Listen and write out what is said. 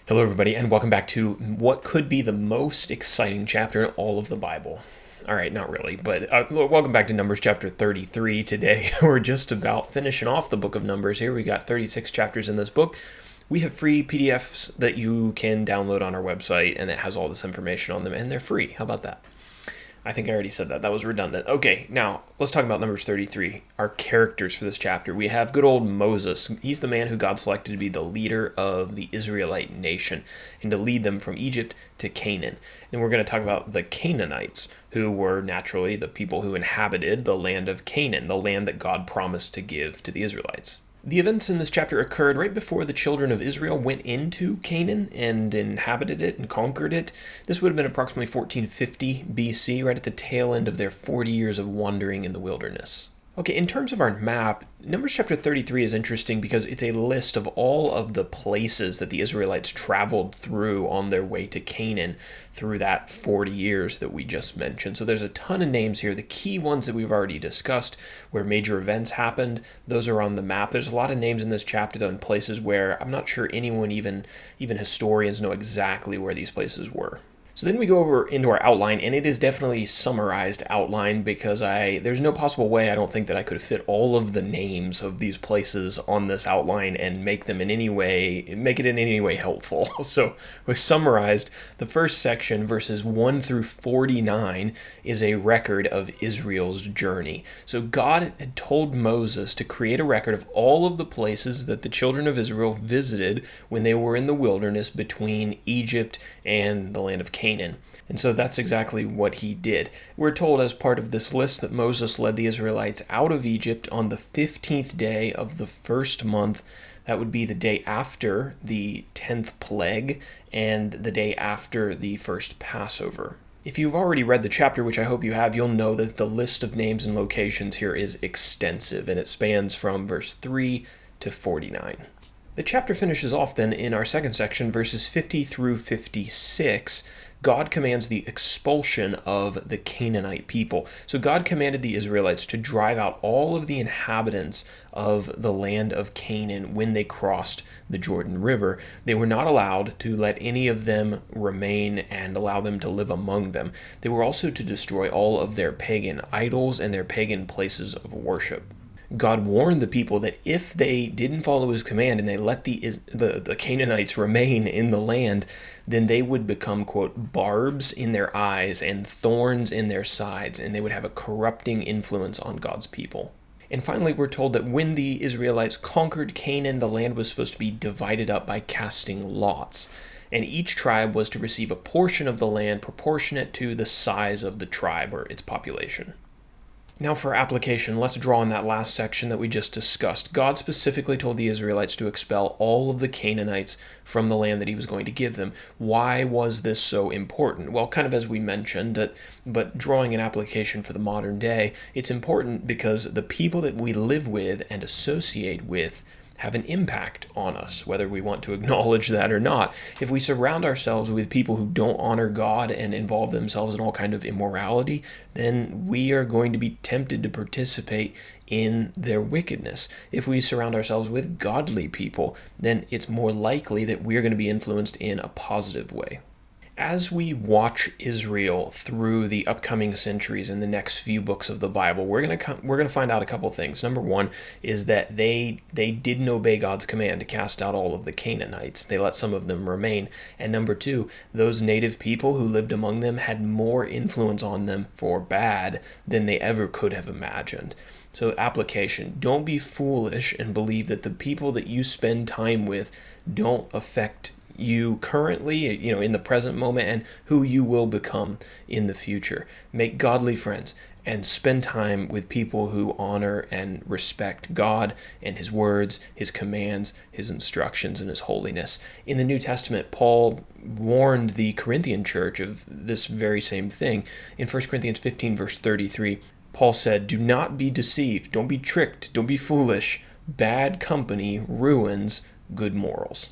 Hello, everybody, and welcome back to what could be the most exciting chapter in all of the Bible. All right, not really, but welcome back to Numbers chapter 33 today. We're just about finishing off the book of Numbers here. We got 36 chapters in this book. We have free PDFs that you can download on our website, and it has all this information on them, and they're free. How about that? I think I already said that. That was redundant. Okay, now let's talk about Numbers 33, our characters for this chapter. We have good old Moses. He's the man who God selected to be the leader of the Israelite nation and to lead them from Egypt to Canaan. And we're going to talk about the Canaanites, who were naturally the people who inhabited the land of Canaan, the land that God promised to give to the Israelites. The events in this chapter occurred right before the children of Israel went into Canaan and inhabited it and conquered it. This would have been approximately 1450 BC, right at the tail end of their 40 years of wandering in the wilderness. Okay, in terms of our map, Numbers chapter 33 is interesting because it's a list of all of the places that the Israelites traveled through on their way to Canaan through that 40 years that we just mentioned. So there's a ton of names here. The key ones that we've already discussed, where major events happened, those are on the map. There's a lot of names in this chapter, though, in places where I'm not sure anyone, even historians, know exactly where these places were. So then we go over into our outline, and it is definitely summarized outline because there's no possible way I don't think that I could fit all of the names of these places on this outline and make it in any way helpful. So we summarized the first section, verses 1 through 49, is a record of Israel's journey. So God had told Moses to create a record of all of the places that the children of Israel visited when they were in the wilderness between Egypt and the land of Canaan. And so that's exactly what he did. We're told as part of this list that Moses led the Israelites out of Egypt on the 15th day of the first month. That would be the day after the 10th plague and the day after the first Passover. If you've already read the chapter, which I hope you have, you'll know that the list of names and locations here is extensive, and it spans from verse 3 to 49. The chapter finishes off then in our second section, verses 50 through 56. God commands the expulsion of the Canaanite people. So God commanded the Israelites to drive out all of the inhabitants of the land of Canaan when they crossed the Jordan River. They were not allowed to let any of them remain and allow them to live among them. They were also to destroy all of their pagan idols and their pagan places of worship. God warned the people that if they didn't follow his command and they let the Canaanites remain in the land, then they would become, quote, barbs in their eyes and thorns in their sides, and they would have a corrupting influence on God's people. And finally, we're told that when the Israelites conquered Canaan, the land was supposed to be divided up by casting lots. And each tribe was to receive a portion of the land proportionate to the size of the tribe or its population. Now for application, let's draw on that last section that we just discussed. God specifically told the Israelites to expel all of the Canaanites from the land that he was going to give them. Why was this so important? Well, kind of as we mentioned, but drawing an application for the modern day, it's important because the people that we live with and associate with have an impact on us, whether we want to acknowledge that or not. If we surround ourselves with people who don't honor God and involve themselves in all kind of immorality, then we are going to be tempted to participate in their wickedness. If we surround ourselves with godly people, then it's more likely that we're going to be influenced in a positive way. As we watch Israel through the upcoming centuries in the next few books of the Bible, we're going to find out a couple things. Number one is that they didn't obey God's command to cast out all of the Canaanites. They let some of them remain. And number two, those native people who lived among them had more influence on them for bad than they ever could have imagined. So application, don't be foolish and believe that the people that you spend time with don't affect you currently, in the present moment, and who you will become in the future. Make godly friends and spend time with people who honor and respect God and his words, his commands, his instructions, and his holiness. In the New Testament, Paul warned the Corinthian church of this very same thing. In 1 Corinthians 15, verse 33, Paul said, "Do not be deceived, don't be tricked, don't be foolish. Bad company ruins good morals."